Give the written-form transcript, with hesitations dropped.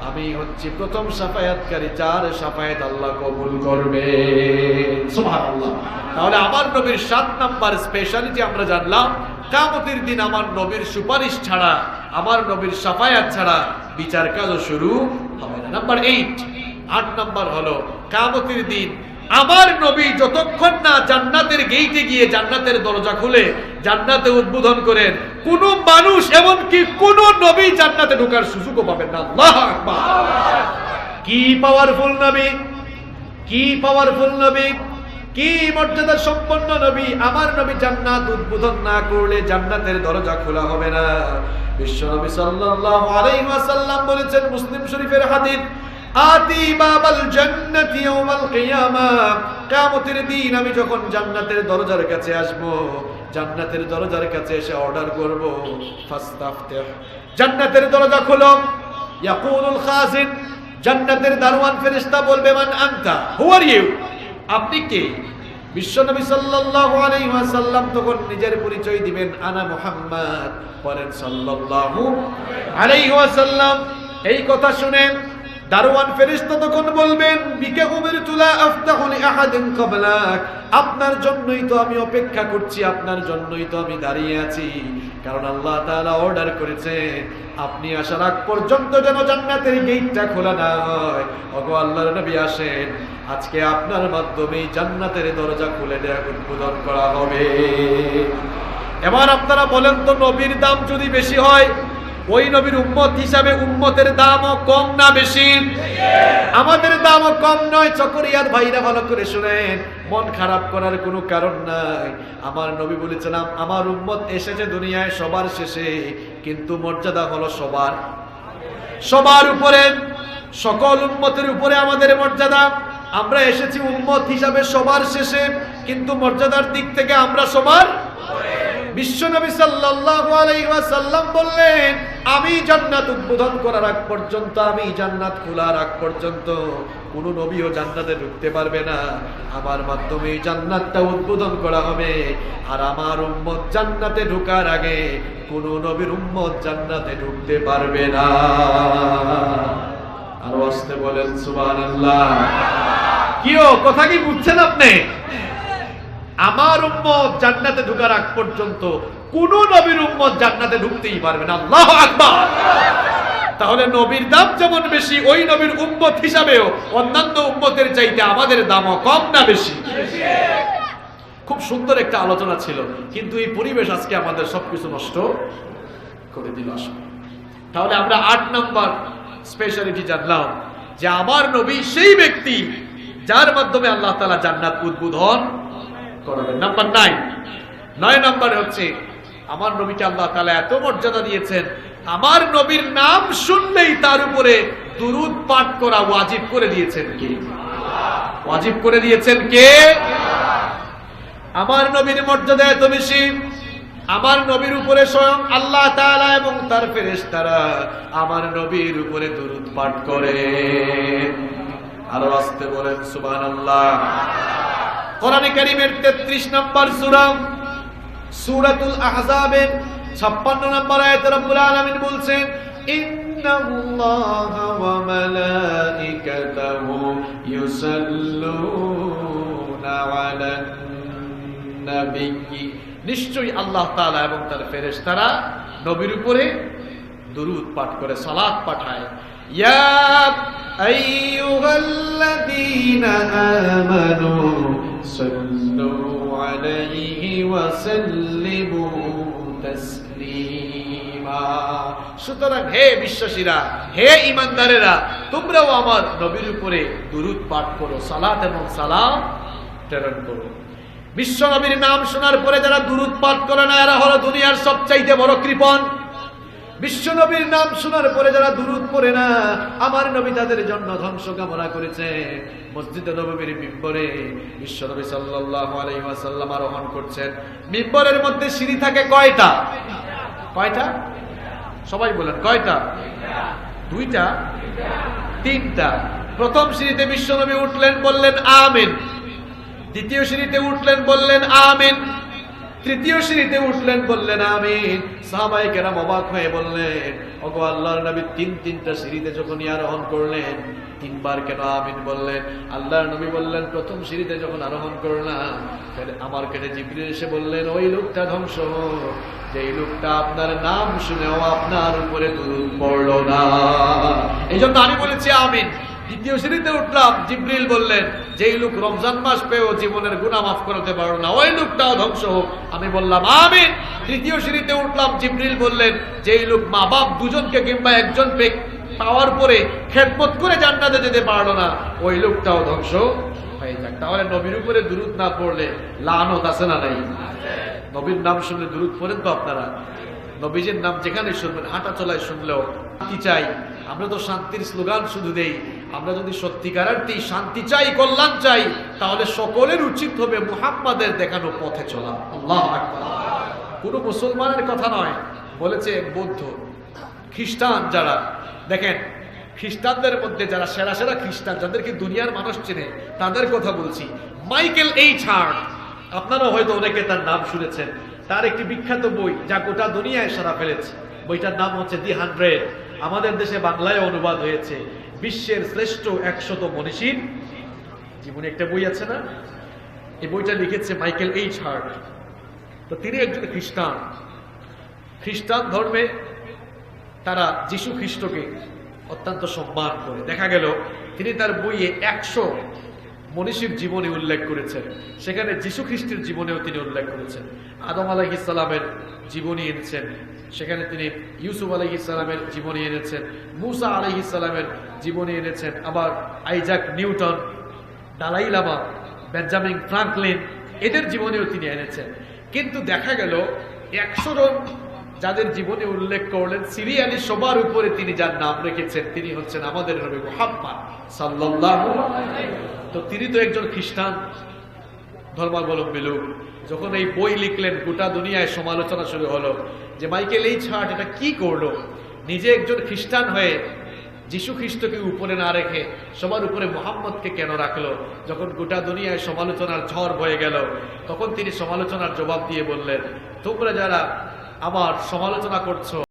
আমি হচ্ছি প্রথম শাফায়াতকারী, যার শাফায়াত আল্লাহ কবুল করবে। সুবহানাল্লাহ। তাহলে আমার নবীর 7 নাম্বার স্পেশালিটি আমরা জানলাম, কিয়ামতের দিন আমার নবীর সুপারিশ ছাড়া, আমার নবীর শাফায়াত ছাড়া বিচার কাজও শুরু হবে না। নাম্বার 8 নাম্বার হলো, কিয়ামতের দিন আমার নবী যতক্ষণ না জান্নাতের গেইটে গিয়ে জান্নাতের দরজা খুলে জান্নাতে উদ্বোধন করেন, কোন মানুষ এমনকি কোন নবী জান্নাতে ঢোকার সুযোগও পাবেন না। আল্লাহু আকবার। কি পাওয়ারফুল নবী, কি পাওয়ারফুল নবী, কি মর্যাদা সম্পন্ন নবী। আমার নবী জান্নাত উদ্বোধন না করলে জান্নাতের দরজা খোলা হবে না। বিশ্ব নবী সাল্লাল্লাহু আলাইহি ওয়াসাল্লাম বলেছেন, মুসলিম শরীফের হাদিস, আতি বাবাল জান্নাতি ইয়াউমাল কিয়ামা, কিয়ামতের দিন আমি যখন জান্নাতের দরজার কাছে আসব, জান্নাতের দরজার কাছে এসে অর্ডার করব, ফাস্তাফতিহ, জান্নাতের দরজা খোলো। ইয়াকুলুল খাজিন, জান্নাতের দারওয়ান ফেরেশতা বলবে, মান আনতা, হু আর ইউ, আপনি কে? বিশ্বনবী সাল্লাল্লাহু আলাইহি ওয়াসাল্লাম তখন নিজের পরিচয় দিবেন, আনা মুহাম্মদ। পরেন সাল্লাল্লাহু আলাইহি ওয়াসাল্লাম। এই কথা শুনেন দারওয়ান ফেরেশতা তখন বলবেন, বিকা উমিরতু লা আফতাহু লি আহাদিন ক্বাবলাক, আপনার জন্যই তো আমি অপেক্ষা করছি, আপনার জন্যই তো আমি দাঁড়িয়ে আছি, কারণ আল্লাহ তাআলা অর্ডার করেছেন আপনি আসার আগ পর্যন্ত যেন জান্নাতের গেটটা খোলা না হয়। ওগো আল্লাহর নবী আসেন, আজকে আপনার মাধ্যমে জান্নাতের দরজা খুলে দেয়া উদ্বোধন করা হবে। এবার আপনারা বলেন তো, নবীর দাম যদি বেশি হয়, ওই নবীর উম্মত হিসাবে উম্মতের দামও কম না বেশি? আমাদের দামও কম নয়। চকরিয়ার ভাইরা ভালো করে শুনেন, মন খারাপ করার কোনো কারণ নাই। আমার নবী বলেছিলাম, আমার উম্মত এসেছে দুনিয়ায় সবার শেষে, কিন্তু মর্যাদা হলো সবার সবার উপরে, সকল উম্মতের উপরে আমাদের মর্যাদা। আমরা এসেছি উম্মত হিসাবে সবার শেষে, কিন্তু মর্যাদার দিক থেকে আমরা সবার। বিশ্বনবী সাল্লাল্লাহু আলাইহি ওয়াসাল্লাম বললেন, আমি জান্নাত উদ্বোধন করার আগ পর্যন্ত, আমি জান্নাত খোলার আগ পর্যন্ত কোন নবীও জান্নাতে ঢুকতে পারবে না। আমার মাধ্যমে জান্নাতটা উদ্বোধন করা হবে, আর আমার উম্মত জান্নাতে ঢোকার আগে কোন নবীর উম্মত জান্নাতে ঢুকতে পারবে না। আর আসতে বলেন সুবহানাল্লাহ। কিও কথা কি বুঝছেন আপনি? আমার উম্মত জান্নাতে ঢোকার আগ পর্যন্ত কোন নবীর উম্মত জান্নাতে ঢুকতেই পারবে না। আল্লাহু আকবার। তাহলে নবীর দাম যেমন বেশি, ওই নবীর উম্মত হিসাবেও অন্যান্য উম্মতের চাইতে আমাদের দামও কম না বেশি? খুব সুন্দর একটা আলোচনা ছিল, কিন্তু এই পরিবেশ আজকে আমাদের সবকিছু নষ্ট করে দিল আসলে। তাহলে আমরা 8 নাম্বার স্পেশালিটি জানলাম, যে আমার নবী সেই ব্যক্তি যার মাধ্যমে আল্লাহ তাআলা জান্নাত উদ্বোধন করবেন। নাম্বার 9 নম্বরে হচ্ছে, আমার নবীকে আল্লাহ তাআলা এত মর্যাদা দিয়েছেন, আমার নবীর নাম শুনলেই তার উপরে দুরূদ পাঠ করা ওয়াজিব করে দিয়েছেন কে? ওয়াজিব করে দিয়েছেন কে? আমার নবীর মর্যাদা এত বেশি, আমার নবীর উপরে স্বয়ং আল্লাহ তাআলা এবং তার ফেরেশতারা আমার নবীর উপরে দুরূদ পাঠ করে। আরো আসতে বলেন সুবহানাল্লাহ। কোরআনে কারীমের 33 নম্বর সূরা, সূরাতুল আহজাবের 56 নম্বর আয়াতে রব্বুল আলামিন বলছেন, ইন্নাল্লাহা ওয়া মালাইকাতাহু ইউসাল্লুনা আলান নবী, নিশ্চয়ই আল্লাহ তাআলা এবং তার ফেরেশতারা নবীর উপরে দুরূদ পাঠ করে, সালাত পাঠায়। ইয়া আইয়ুহাল্লাযীনা আমানু সাল্লু আলাইহি ওয়া সাল্লিমু তাসলিমা। সুতরাং হে বিশ্বাসীরা, হে ঈমানদারেরা, তোমরাও আমার নবীর উপরে দুরূদ পাঠ করো, সালাত এবং সালাম প্রেরণ করো। বিশ্ব নবীর নাম শোনার পরে যারা দুরূদ পাঠ করে না, এরা হলো দুনিয়ার সবচাইতে বড় কৃপণ। বিশ্ব নবীর নাম শোনার পরে যারা দুরূদ পড়ে না, আমার নবী তাদের জন্য ধ্বংস কামনা করেছে। মসজিদে নববীর মিম্বরে বিশ্ব নবী সাল্লাল্লাহু আলাইহি ওয়াসাল্লাম আরোহণ করছেন। মিম্বরের মধ্যে সিঁড়ি থাকে কয়টা? কয়টা? সবাই বলেন কয়টা? 2টা? 3টা। প্রথম সিঁড়িতে বিশ্ব নবী উঠলেন, বললেন আমিন। দ্বিতীয় সিঁড়িতে উঠলেন, বললেন আমিন। তৃতীয় সিঁড়িতে উঠলেন, বললেন আমিন। সাহাবায়ে কেরাম অবাক হয়ে বললেন, ওগো আল্লাহর নবী, তিনটা সিঁড়িতে যখন আরোহণ করলেন, তিনবার কেন আমিন বললেন? আল্লাহর নবী বললেন, প্রথম সিঁড়িতে যখন আরোহণ করলাম, আমার কাছে জিবরিল এসে বললেন, ওই লোকটা ধ্বংস হোক, যেই লোকটা আপনার নাম শুনেও আপনার উপরে দুরূদ পড়লো না। এই জন্য আমি বলেছি আমিন। দ্বিতীয় সিঁড়িতে উঠলাম, জিবরিল বললেন, যেই লোক রমজান মাস পেয়েও জীবনের গুনাহ মাফ করতে পারলো না, ওই লোকটাও ধ্বংস হোক। আমি বললাম আমিন। তৃতীয় সিঁড়িতে উঠলাম, জিবরিল বললেন, যেই লোক মা বাপ দুজনকে কিংবা একজন পাওয়ার পরে খেদমত করে জান্নাতে যেতে পারলো না, ওই লোকটাও ধ্বংস হয়ে যাক। তাহলে নবীর উপরে দুরূদ না পড়লে লানত আছে না নাই? নবীর নাম শুনলে দুরূদ পড়েন তো আপনারা? নবীজির নাম যেখানে শুনবেন, হাঁটা চলায় শুনলেও শান্তি চাই। আমরা তো শান্তির স্লোগান শুধু দেই। আমরা যদি সত্যিকারার্থেই শান্তি চাই, কল্যাণ চাই, তাহলে সকলের উচিত হবে মুহাম্মাদের দেখানো পথে চলা। আল্লাহু আকবার। কোনো মুসলমানের কথা নয়, বলেছে বৌদ্ধ খ্রিস্টান যারা, দেখেন খ্রিস্টানদের মধ্যে যারা সেরা সেরা খ্রিস্টান, যাদেরকে দুনিয়ার মানুষ চেনে, তাদের কথা বলছি। মাইকেল এইচ হার্ট, আপনারা হয়তো অনেকে তার নাম শুনেছেন। তার একটি বিখ্যাত বই যা গোটা দুনিয়ায় সাড়া ফেলেছে, বইটার নাম হচ্ছে দি 100। আমাদের দেশে বাংলায় অনুবাদ হয়েছে, বিশ্বের শ্রেষ্ঠ 100 মনীষীর জীবনে। একটা বই আছে না, এই বইটা লিখেছে মাইকেল এইচ হার্ট। তো তিনি একজন খ্রিস্টান। খ্রিস্টান ধর্মে তারা যিশু খ্রিস্টকে অত্যন্ত সম্মান করে। দেখা গেল তিনি তার বইয়ে 100 মনীষীর জীবনে উল্লেখ করেছেন, সেখানে যিশু খ্রিস্টের জীবনেও তিনি উল্লেখ করেছেন। আদম আলাইহিস সালামের জীবনী এনেছেন, সেখানে তিনি ইউসুফ আলাইহিস সালামের জীবনী এনেছেন, মুসা আলাইহিস সালামের জীবনী এনেছেন, আবার Isaac Newton, Dalai Lama, Benjamin Franklin, এদের জীবনেও তিনি এনেছেন। কিন্তু দেখা গেল 100 জন যাদের জীবনে উল্লেখ করলেন, সিরিয়ালি সবার উপরে তিনি যার নাম রেখেছেন, তিনি হচ্ছেন আমাদের নবী মুহাম্মদ সাল্লাল্লাহু আলাইহি। তো তিনি তো একজন খ্রিস্টান ধর্মাবলম্বী লোক। যখন এই বই লিখলেন, গোটা দুনিয়ায় সমালোচনা শুরু হলো যে মাইকেল এইচ হার্ট এটা কি করলো, নিজে একজন খ্রিস্টান হয়ে যিশু খ্রিস্টকে উপরে না রেখে সবার উপরে মুহাম্মদকে কেন রাখলো। যখন গোটা দুনিয়ায় সমালোচনার ঝড় বয়ে গেল, তখন তিনি সমালোচনার জবাব দিয়ে বললেন, তোমরা যারা আমার সমালোচনা করছো,